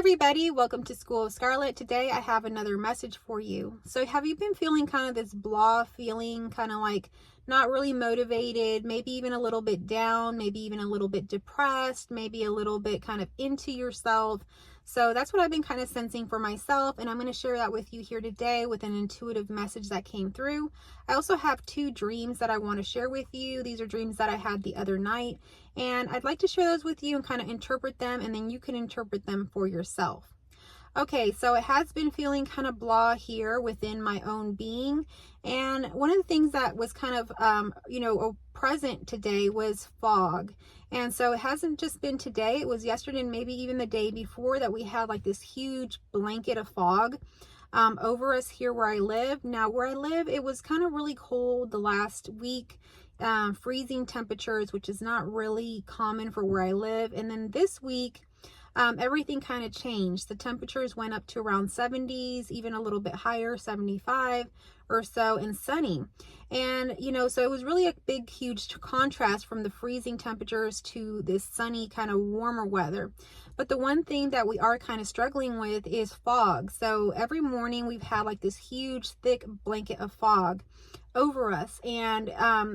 everybody, welcome to School of Scarlet. Today I have another message for you. So have you been feeling kind of this blah feeling, kind of like not really motivated, maybe even a little bit down, maybe even a little bit depressed, maybe a little bit kind of into yourself? So that's what I've been kind of sensing for myself, and I'm going to share that with you here today with an intuitive message that came through. I also have 2 dreams that I want to share with you. These are dreams that I had the other night, and I'd like to share those with you and kind of interpret them, and then you can interpret them for yourself. Okay, so it has been feeling kind of blah here within my own being. And one of the things that was kind of, present today was fog. And so it hasn't just been today, it was yesterday and maybe even the day before that we had like this huge blanket of fog over us here where I live. Now, where I live, it was kind of really cold the last week, freezing temperatures, which is not really common for where I live. And then this week, everything kind of changed. The temperatures went up to around 70s, even a little bit higher, 75 or so, and sunny. And, so it was really a big, huge contrast from the freezing temperatures to this sunny, kind of warmer weather. But the one thing that we are kind of struggling with is fog. So every morning we've had like this huge, thick blanket of fog over us. And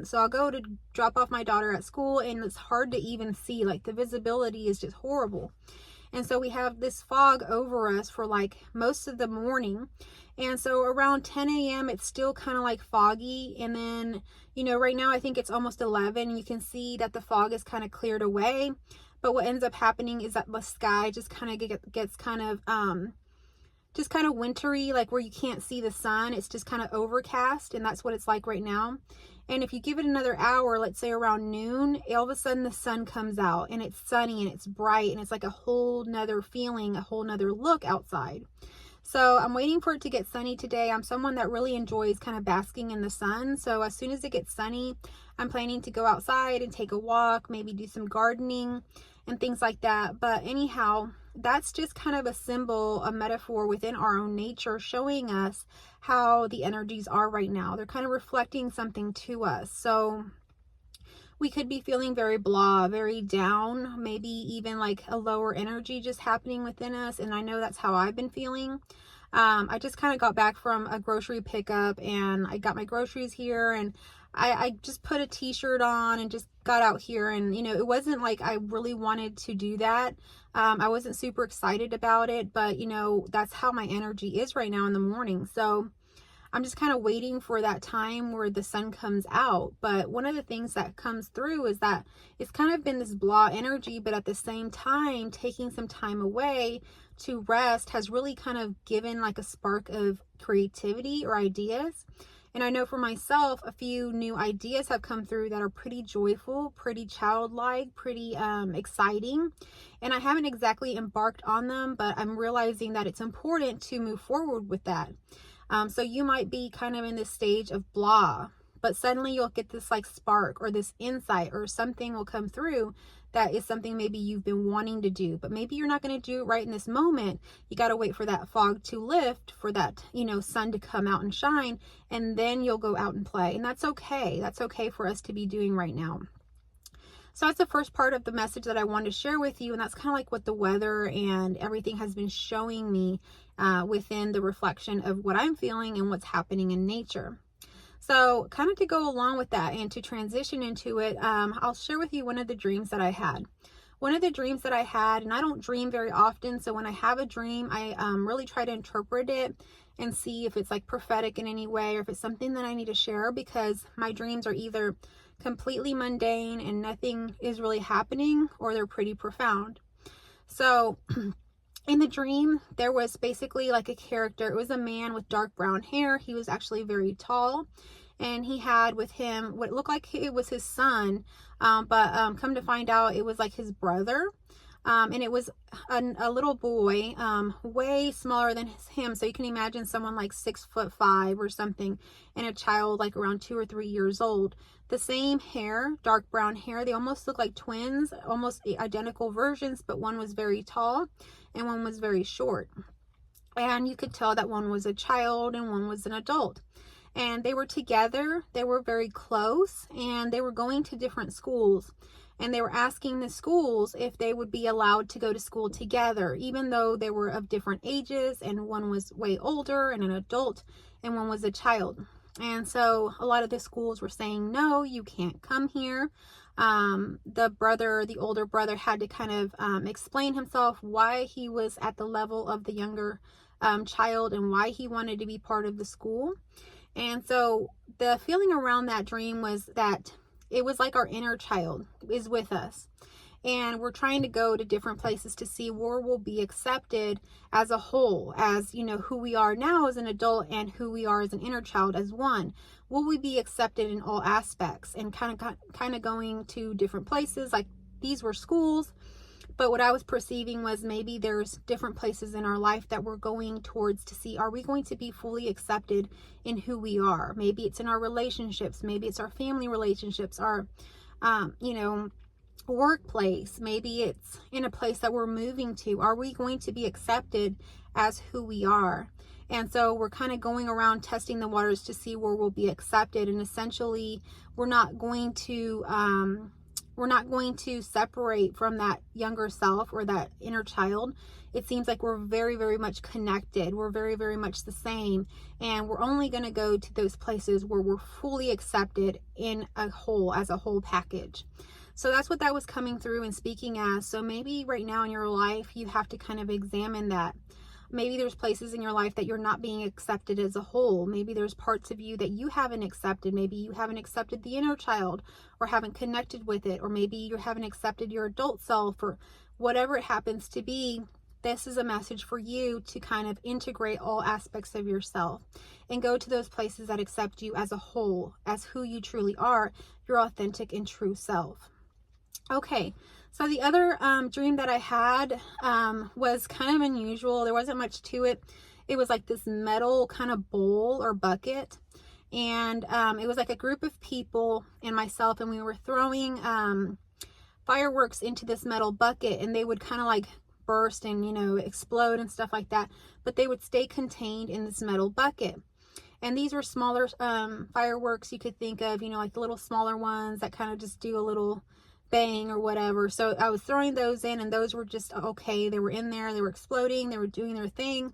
so I'll go to drop off my daughter at school, and it's hard to even see. Like, the visibility is just horrible. And so we have this fog over us for like most of the morning. And so around 10 a.m. it's still kind of like foggy. And then, right now I think it's almost 11, and you can see that the fog is kind of cleared away. But what ends up happening is that the sky just kind of gets kind of wintry, like where you can't see the sun. It's just kind of overcast, and that's what it's like right now. And if you give it another hour, let's say around noon, all of a sudden the sun comes out, and it's sunny and it's bright, and it's like a whole nother feeling, a whole nother look outside. So I'm waiting for it to get sunny today. I'm someone that really enjoys kind of basking in the sun. So as soon as it gets sunny, I'm planning to go outside and take a walk, maybe do some gardening and things like that. But anyhow, that's just kind of a symbol, a metaphor within our own nature, showing us how the energies are right now. They're kind of reflecting something to us. So we could be feeling very blah, very down, maybe even like a lower energy just happening within us. And I know that's how I've been feeling. I just kind of got back from a grocery pickup, and I got my groceries here, and I just put a t-shirt on and just got out here. And, it wasn't like I really wanted to do that. I wasn't super excited about it, but, that's how my energy is right now in the morning. So I'm just kind of waiting for that time where the sun comes out. But one of the things that comes through is that it's kind of been this blah energy, but at the same time, taking some time away to rest has really kind of given like a spark of creativity or ideas. And I know for myself, a few new ideas have come through that are pretty joyful, pretty childlike, pretty exciting. And I haven't exactly embarked on them, but I'm realizing that it's important to move forward with that. So you might be kind of in this stage of blah, but suddenly you'll get this like spark or this insight, or something will come through that is something maybe you've been wanting to do, but maybe you're not going to do it right in this moment. You got to wait for that fog to lift, for that, sun to come out and shine, and then you'll go out and play. And that's okay. That's okay for us to be doing right now. So that's the first part of the message that I wanted to share with you. And that's kind of like what the weather and everything has been showing me within the reflection of what I'm feeling and what's happening in nature. So kind of to go along with that and to transition into it, I'll share with you one of the dreams that I had. One of the dreams that I had, and I don't dream very often, so when I have a dream, I really try to interpret it and see if it's like prophetic in any way, or if it's something that I need to share, because my dreams are either completely mundane and nothing is really happening, or they're pretty profound. So in the dream, there was basically like a character. It was a man with dark brown hair. He was actually very tall, and he had with him what looked like it was his son, but come to find out it was like his brother. And it was a little boy, way smaller than him. So you can imagine someone like 6'5" or something, and a child like around 2 or 3 years old. The same hair, dark brown hair. They almost look like twins, almost identical versions, but one was very tall and one was very short. And you could tell that one was a child and one was an adult. And they were together. They were very close, and they were going to different schools. and they were asking the schools if they would be allowed to go to school together, even though they were of different ages, and one was way older and an adult, and one was a child. And so a lot of the schools were saying, no, you can't come here. The older brother had to kind of explain himself, why he was at the level of the younger child and why he wanted to be part of the school. And so the feeling around that dream was that it was like our inner child is with us. And we're trying to go to different places to see where we'll be accepted as a whole, as, you know, who we are now as an adult and who we are as an inner child as one. Will we be accepted in all aspects? And kind of going to different places, like these were schools. But what I was perceiving was maybe there's different places in our life that we're going towards to see, are we going to be fully accepted in who we are? Maybe it's in our relationships. Maybe it's our family relationships, our, workplace. Maybe it's in a place that we're moving to. Are we going to be accepted as who we are? And so we're kind of going around testing the waters to see where we'll be accepted. And essentially, we're not going to separate from that younger self or that inner child. It seems like we're very, very much connected. We're very, very much the same. And we're only going to go to those places where we're fully accepted in a whole, as a whole package. So that's what that was coming through and speaking as. So maybe right now in your life, you have to kind of examine that. Maybe there's places in your life that you're not being accepted as a whole. Maybe there's parts of you that you haven't accepted. Maybe you haven't accepted the inner child or haven't connected with it. Or maybe you haven't accepted your adult self, or whatever it happens to be. This is a message for you to kind of integrate all aspects of yourself and go to those places that accept you as a whole, as who you truly are, your authentic and true self. Okay, so the other dream that I had was kind of unusual. There wasn't much to it. It was like this metal kind of bowl or bucket. And it was like a group of people and myself, and we were throwing fireworks into this metal bucket, and they would kind of like burst and, explode and stuff like that. But they would stay contained in this metal bucket. And these were smaller fireworks you could think of, like the little smaller ones that kind of just do a little bang or whatever. So I was throwing those in, and those were just okay. They were in there, they were exploding, they were doing their thing.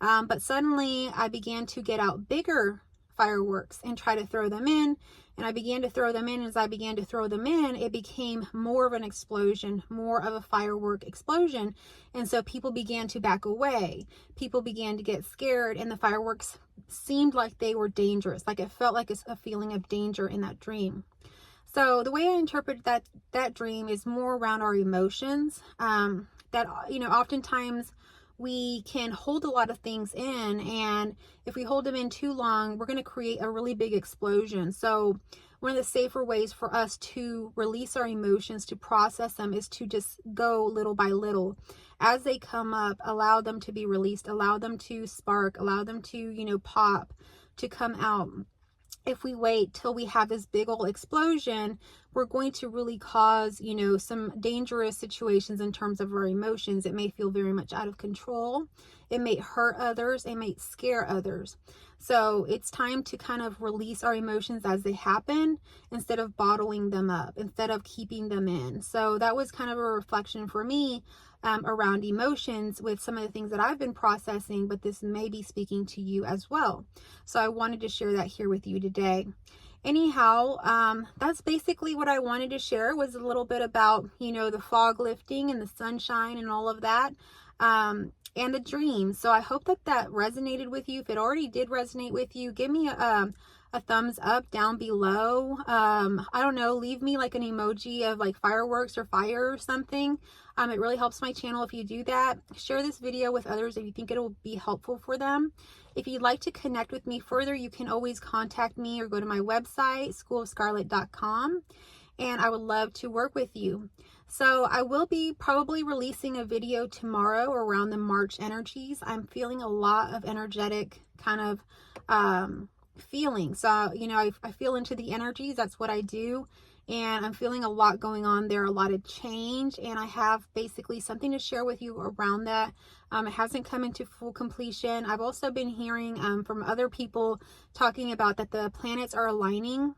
But suddenly I began to get out bigger fireworks and try to throw them in. And I began to throw them in. As I began to throw them in, it became more of an explosion, more of a firework explosion. And so people began to back away. People began to get scared, and the fireworks seemed like they were dangerous. Like it felt like a feeling of danger in that dream. So the way I interpret that dream is more around our emotions, that, oftentimes we can hold a lot of things in, and if we hold them in too long, we're going to create a really big explosion. So one of the safer ways for us to release our emotions, to process them, is to just go little by little. As they come up, allow them to be released, allow them to spark, allow them to, pop, to come out. If we wait till we have this big old explosion, we're going to really cause, some dangerous situations in terms of our emotions. It may feel very much out of control. It may hurt others. It may scare others. So it's time to kind of release our emotions as they happen, instead of bottling them up, instead of keeping them in. So that was kind of a reflection for me around emotions with some of the things that I've been processing, but this may be speaking to you as well. So I wanted to share that here with you today. Anyhow, that's basically what I wanted to share, was a little bit about, the fog lifting and the sunshine and all of that, and the dream. So I hope that resonated with you. If it already did resonate with you, give me a thumbs up down below. I don't know, leave me like an emoji of like fireworks or fire or something. It really helps my channel if you do that. Share this video with others if you think it will be helpful for them. If you'd like to connect with me further, you can always contact me or go to my website, schoolofscarlet.com, and I would love to work with you. So I will be probably releasing a video tomorrow around the March energies. I'm feeling a lot of energetic kind of feeling. So, I feel into the energies. That's what I do. And I'm feeling a lot going on there, a lot of change. And I have basically something to share with you around that. It hasn't come into full completion. I've also been hearing from other people talking about that the planets are aligning.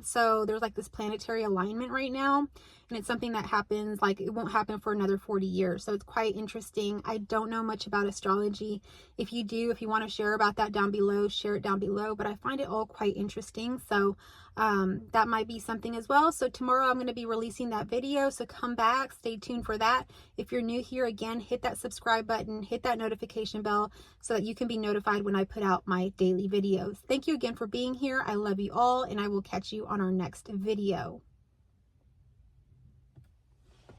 So there's like this planetary alignment right now, and it's something that happens, like it won't happen for another 40 years. So it's quite interesting. I don't know much about astrology. If you do, if you want to share about that down below, share it down below. But I find it all quite interesting. So that might be something as well. So tomorrow I'm going to be releasing that video. So come back, stay tuned for that. If you're new here, again, hit that subscribe button, hit that notification bell so that you can be notified when I put out my daily videos. Thank you again for being here. I love you all, and I will catch you on our next video.